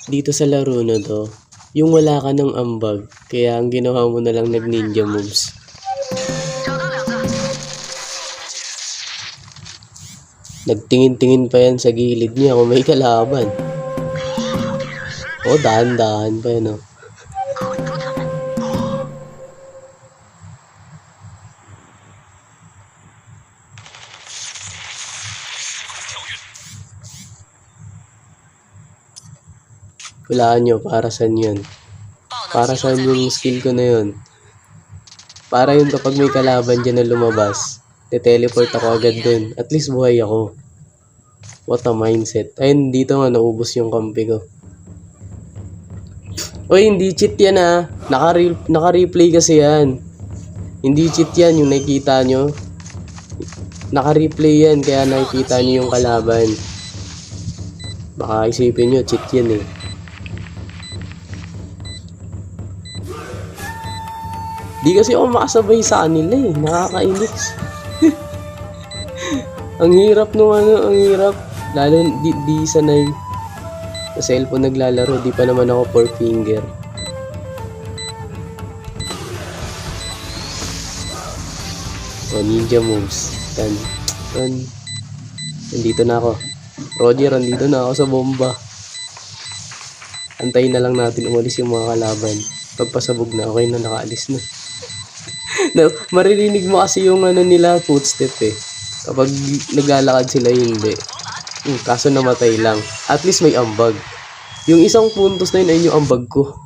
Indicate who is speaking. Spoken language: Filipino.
Speaker 1: dito sa laro na to, yung wala ka ng ambag, kaya ang ginawa mo na lang nag-ninja moves. Nagtingin-tingin pa yan sa gilid niya kung may kalaban. Oh, dahan-dahan pa yan, oh. Hulaan nyo, para saan yun? Para saan yung skill ko na yun? Para yun kapag may kalaban dyan na lumabas, te-teleport ako agad dun. At least buhay ako. What a mindset. Ayun, dito nga naubos yung kampi ko. Oy, hindi cheat yan ah. Naka-replay kasi yan. Hindi cheat yan yung nakikita nyo. Naka-replay yan kaya nakikita nyo yung kalaban. Baka isipin nyo, cheat yan eh. Di kasi ako makasabay sa kanila eh. Nakakainis. Ang hirap nung ano, ang hirap. Lalo di sanay. Sa cellphone naglalaro, di pa naman ako 4 finger. O, ninja moves. Tan. Nandito na ako. Roger, andito na ako sa bomba. Antayin na lang natin umalis yung mga kalaban. Pagpasabog na, okay na, nakaalis na. Maririnig mo kasi yung ano nila, footstep eh. Kapag naglalakad sila, hindi. Kaso namatay lang. At least may ambag. Yung isang puntos na yun ay yung ambag ko.